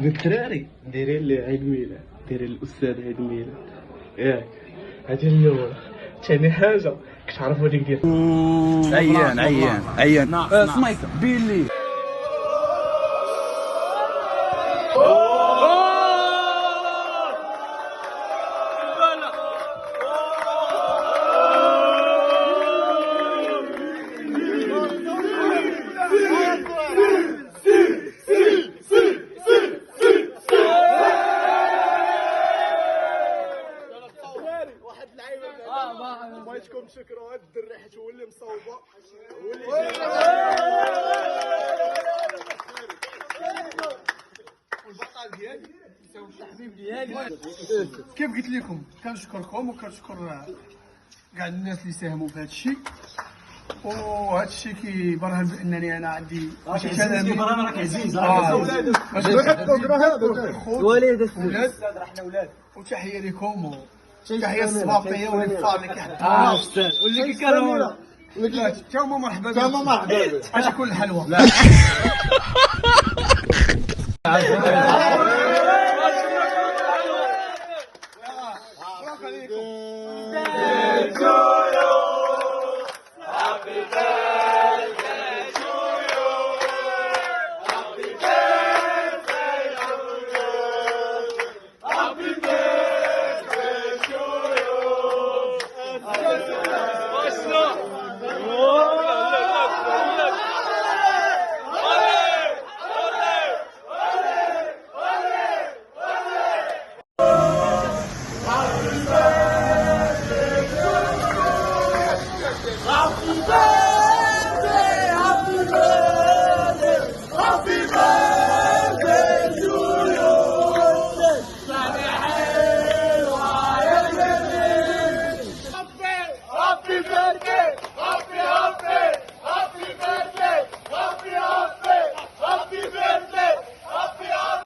الدراري دايرين عيد ميلاد، دايرين الاستاذ عيد ميلاد ياك. هادي الاولى. ثاني حاجه كتعرفوا هذيك ديال عيان سميك بيلي. بغيتكم تشكروا هاد الدري حيت هو اللي مصوبه، هو اللي والبطل ديالي الحبيب ديالي. كيف قلت لكم كنشكركم وكنشكر كاع الناس اللي ساهموا في هذا الشيء، وهذا الشيء كيبرهن بانني انا عندي ماشي كلامي راك عزيز وليد ولاد. وتحيه لكم تحيه الصباطيه والفار اللي كيحضروا واللي كيكرهوا تا هما مرحبا بك. اش كل الحلوى